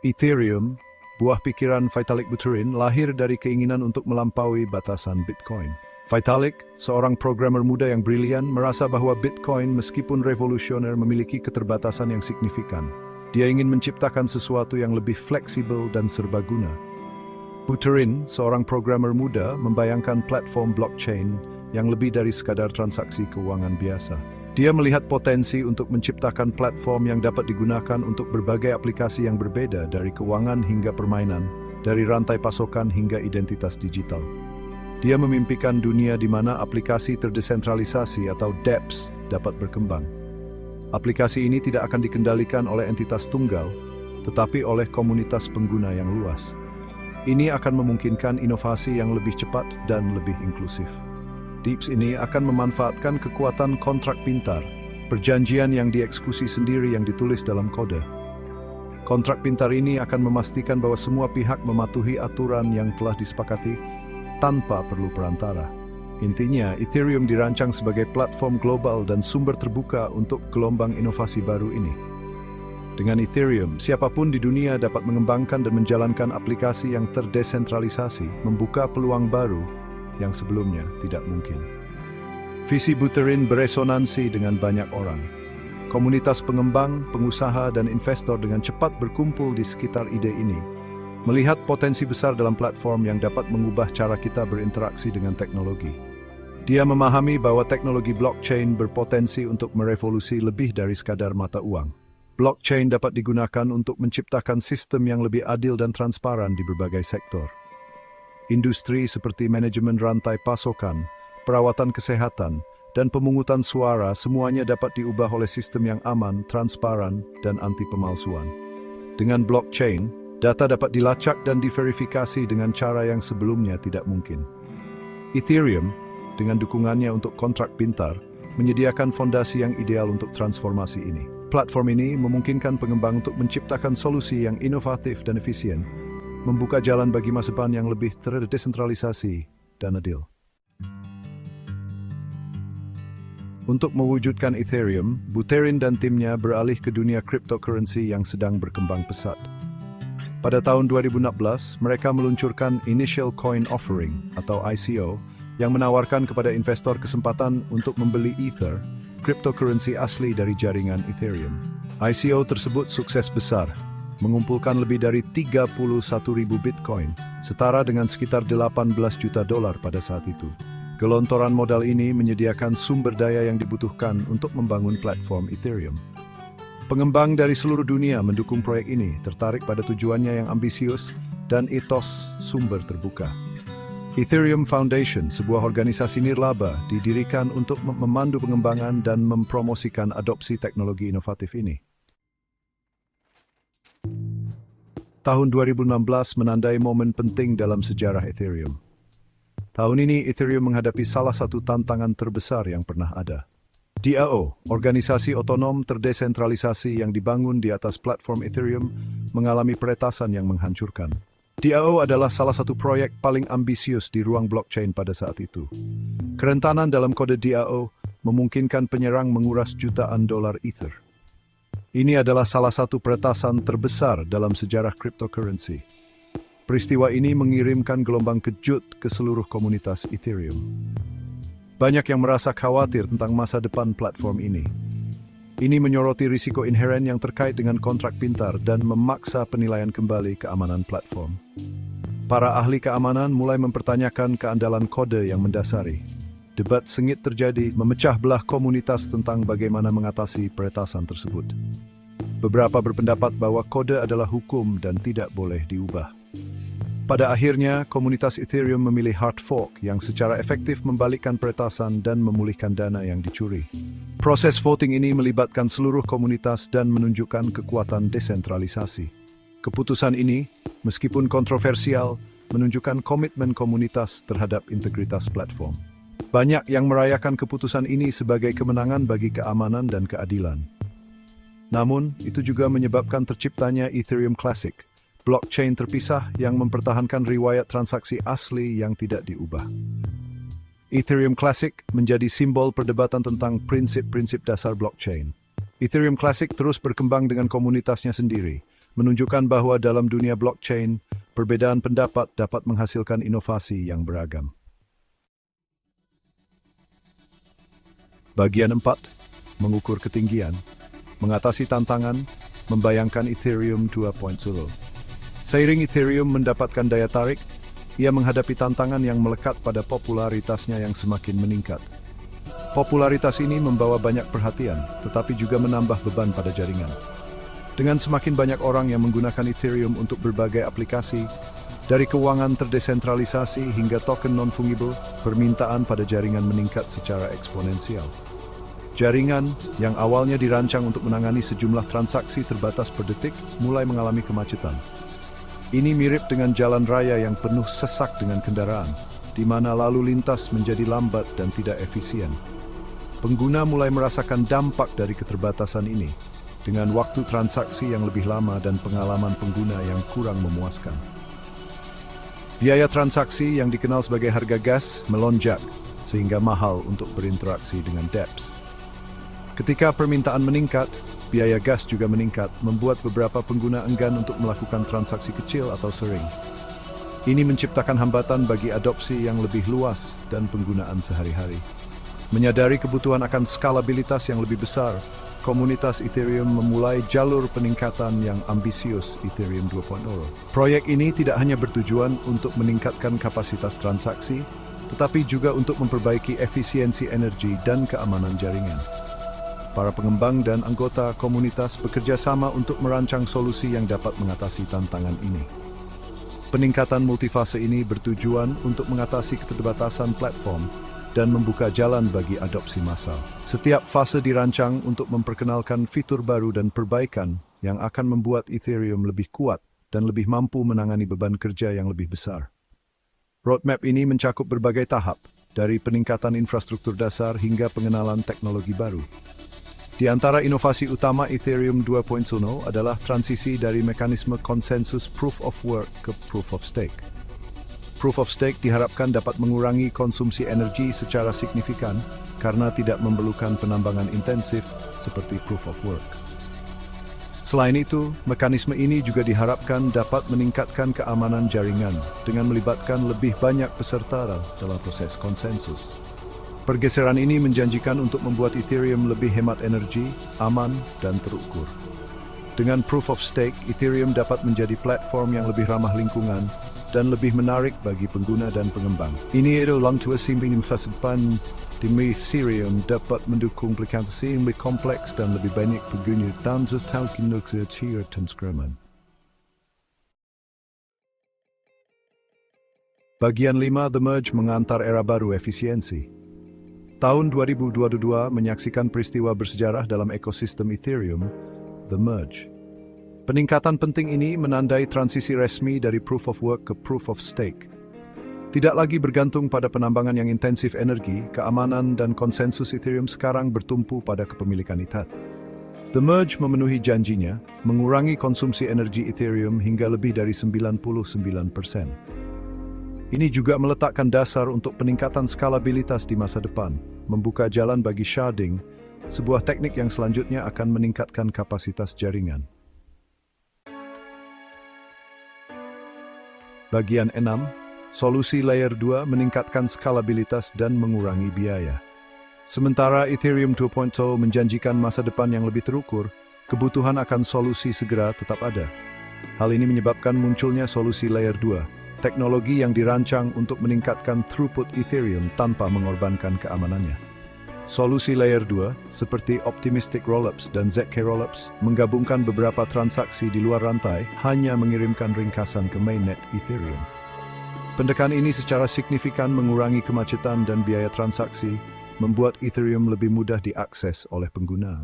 Ethereum, buah pikiran Vitalik Buterin, lahir dari keinginan untuk melampaui batasan Bitcoin. Vitalik, seorang programmer muda yang brilian, merasa bahwa Bitcoin meskipun revolusioner memiliki keterbatasan yang signifikan. Dia ingin menciptakan sesuatu yang lebih fleksibel dan serbaguna. Buterin, seorang programmer muda, membayangkan platform blockchain yang lebih dari sekadar transaksi keuangan biasa. Dia melihat potensi untuk menciptakan platform yang dapat digunakan untuk berbagai aplikasi yang berbeda, dari keuangan hingga permainan, dari rantai pasokan hingga identitas digital. Dia memimpikan dunia di mana aplikasi terdesentralisasi atau dApps dapat berkembang. Aplikasi ini tidak akan dikendalikan oleh entitas tunggal, tetapi oleh komunitas pengguna yang luas. Ini akan memungkinkan inovasi yang lebih cepat dan lebih inklusif. dApps ini akan memanfaatkan kekuatan kontrak pintar, perjanjian yang dieksekusi sendiri yang ditulis dalam kode. Kontrak pintar ini akan memastikan bahwa semua pihak mematuhi aturan yang telah disepakati tanpa perlu perantara. Intinya, Ethereum dirancang sebagai platform global dan sumber terbuka untuk gelombang inovasi baru ini. Dengan Ethereum, siapapun di dunia dapat mengembangkan dan menjalankan aplikasi yang terdesentralisasi, membuka peluang baru yang sebelumnya tidak mungkin. Visi Buterin beresonansi dengan banyak orang. Komunitas pengembang, pengusaha, dan investor dengan cepat berkumpul di sekitar ide ini, melihat potensi besar dalam platform yang dapat mengubah cara kita berinteraksi dengan teknologi. Dia memahami bahwa teknologi blockchain berpotensi untuk merevolusi lebih dari sekadar mata uang. Blockchain dapat digunakan untuk menciptakan sistem yang lebih adil dan transparan di berbagai sektor. Industri seperti manajemen rantai pasokan, perawatan kesehatan, dan pemungutan suara semuanya dapat diubah oleh sistem yang aman, transparan, dan anti pemalsuan. Dengan blockchain, data dapat dilacak dan diverifikasi dengan cara yang sebelumnya tidak mungkin. Ethereum, dengan dukungannya untuk kontrak pintar, menyediakan fondasi yang ideal untuk transformasi ini. Platform ini memungkinkan pengembang untuk menciptakan solusi yang inovatif dan efisien, membuka jalan bagi masa depan yang lebih terdesentralisasi dan adil. Untuk mewujudkan Ethereum, Buterin dan timnya beralih ke dunia cryptocurrency yang sedang berkembang pesat. Pada tahun 2016, mereka meluncurkan Initial Coin Offering atau ICO yang menawarkan kepada investor kesempatan untuk membeli Ether, cryptocurrency asli dari jaringan Ethereum. ICO tersebut sukses besar, mengumpulkan lebih dari 31.000 Bitcoin, setara dengan sekitar 18 juta dolar pada saat itu. Gelontoran modal ini menyediakan sumber daya yang dibutuhkan untuk membangun platform Ethereum. Pengembang dari seluruh dunia mendukung proyek ini, tertarik pada tujuannya yang ambisius dan etos sumber terbuka. Ethereum Foundation, sebuah organisasi nirlaba, didirikan untuk memandu pengembangan dan mempromosikan adopsi teknologi inovatif ini. Tahun 2016 menandai momen penting dalam sejarah Ethereum. Tahun ini Ethereum menghadapi salah satu tantangan terbesar yang pernah ada. DAO, organisasi otonom terdesentralisasi yang dibangun di atas platform Ethereum, mengalami peretasan yang menghancurkan. DAO adalah salah satu proyek paling ambisius di ruang blockchain pada saat itu. Kerentanan dalam kode DAO memungkinkan penyerang menguras jutaan dolar Ether. Ini adalah salah satu peretasan terbesar dalam sejarah cryptocurrency. Peristiwa ini mengirimkan gelombang kejut ke seluruh komunitas Ethereum. Banyak yang merasa khawatir tentang masa depan platform ini. Ini menyoroti risiko inheren yang terkait dengan kontrak pintar dan memaksa penilaian kembali keamanan platform. Para ahli keamanan mulai mempertanyakan keandalan kode yang mendasari. Debat sengit terjadi, memecah belah komunitas tentang bagaimana mengatasi peretasan tersebut. Beberapa berpendapat bahwa kode adalah hukum dan tidak boleh diubah. Pada akhirnya, komunitas Ethereum memilih hard fork yang secara efektif membalikkan peretasan dan memulihkan dana yang dicuri. Proses voting ini melibatkan seluruh komunitas dan menunjukkan kekuatan desentralisasi. Keputusan ini, meskipun kontroversial, menunjukkan komitmen komunitas terhadap integritas platform. Banyak yang merayakan keputusan ini sebagai kemenangan bagi keamanan dan keadilan. Namun, itu juga menyebabkan terciptanya Ethereum Classic, blockchain terpisah yang mempertahankan riwayat transaksi asli yang tidak diubah. Ethereum Classic menjadi simbol perdebatan tentang prinsip-prinsip dasar blockchain. Ethereum Classic terus berkembang dengan komunitasnya sendiri, menunjukkan bahwa dalam dunia blockchain, perbedaan pendapat dapat menghasilkan inovasi yang beragam. Bagian 4, mengukur ketinggian, mengatasi tantangan, membayangkan Ethereum 2.0. Seiring Ethereum mendapatkan daya tarik, ia menghadapi tantangan yang melekat pada popularitasnya yang semakin meningkat. Popularitas ini membawa banyak perhatian, tetapi juga menambah beban pada jaringan. Dengan semakin banyak orang yang menggunakan Ethereum untuk berbagai aplikasi, dari keuangan terdesentralisasi hingga token non-fungible, permintaan pada jaringan meningkat secara eksponensial. Jaringan yang awalnya dirancang untuk menangani sejumlah transaksi terbatas per detik mulai mengalami kemacetan. Ini mirip dengan jalan raya yang penuh sesak dengan kendaraan, di mana lalu lintas menjadi lambat dan tidak efisien. Pengguna mulai merasakan dampak dari keterbatasan ini, dengan waktu transaksi yang lebih lama dan pengalaman pengguna yang kurang memuaskan. Biaya transaksi yang dikenal sebagai harga gas melonjak, sehingga mahal untuk berinteraksi dengan dApps. Ketika permintaan meningkat, biaya gas juga meningkat, membuat beberapa pengguna enggan untuk melakukan transaksi kecil atau sering. Ini menciptakan hambatan bagi adopsi yang lebih luas dan penggunaan sehari-hari. Menyadari kebutuhan akan skalabilitas yang lebih besar, komunitas Ethereum memulai jalur peningkatan yang ambisius Ethereum 2.0. Proyek ini tidak hanya bertujuan untuk meningkatkan kapasitas transaksi, tetapi juga untuk memperbaiki efisiensi energi dan keamanan jaringan. Para pengembang dan anggota komunitas bekerja sama untuk merancang solusi yang dapat mengatasi tantangan ini. Peningkatan multifase ini bertujuan untuk mengatasi keterbatasan platform dan membuka jalan bagi adopsi massal. Setiap fase dirancang untuk memperkenalkan fitur baru dan perbaikan yang akan membuat Ethereum lebih kuat dan lebih mampu menangani beban kerja yang lebih besar. Roadmap ini mencakup berbagai tahap, dari peningkatan infrastruktur dasar hingga pengenalan teknologi baru. Di antara inovasi utama Ethereum 2.0 adalah transisi dari mekanisme konsensus Proof of Work ke Proof of Stake. Proof of Stake diharapkan dapat mengurangi konsumsi energi secara signifikan karena tidak memerlukan penambangan intensif seperti Proof of Work. Selain itu, mekanisme ini juga diharapkan dapat meningkatkan keamanan jaringan dengan melibatkan lebih banyak peserta dalam proses konsensus. Pergeseran ini menjanjikan untuk membuat Ethereum lebih hemat energi, aman, dan terukur. Dengan Proof of Stake, Ethereum dapat menjadi platform yang lebih ramah lingkungan dan lebih menarik bagi pengguna dan pengembang. Ini adalah langkah yang dilakukan di Ethereum dapat mendukung aplikasi yang lebih kompleks dan lebih banyak pengguna dan token nuklir transkraman. Bagian 5, The Merge mengantar era baru efisiensi. Tahun 2022 menyaksikan peristiwa bersejarah dalam ekosistem Ethereum, The Merge. Peningkatan penting ini menandai transisi resmi dari Proof of Work ke Proof of Stake. Tidak lagi bergantung pada penambangan yang intensif energi, keamanan dan konsensus Ethereum sekarang bertumpu pada kepemilikan Ether. The Merge memenuhi janjinya, mengurangi konsumsi energi Ethereum hingga lebih dari 99%. Ini juga meletakkan dasar untuk peningkatan skalabilitas di masa depan, membuka jalan bagi sharding, sebuah teknik yang selanjutnya akan meningkatkan kapasitas jaringan. Bagian 6, solusi Layer 2 meningkatkan skalabilitas dan mengurangi biaya. Sementara Ethereum 2.0 menjanjikan masa depan yang lebih terukur, kebutuhan akan solusi segera tetap ada. Hal ini menyebabkan munculnya solusi Layer 2, teknologi yang dirancang untuk meningkatkan throughput Ethereum tanpa mengorbankan keamanannya. Solusi Layer 2, seperti Optimistic Rollups dan ZK Rollups, menggabungkan beberapa transaksi di luar rantai, hanya mengirimkan ringkasan ke mainnet Ethereum. Pendekatan ini secara signifikan mengurangi kemacetan dan biaya transaksi, membuat Ethereum lebih mudah diakses oleh pengguna.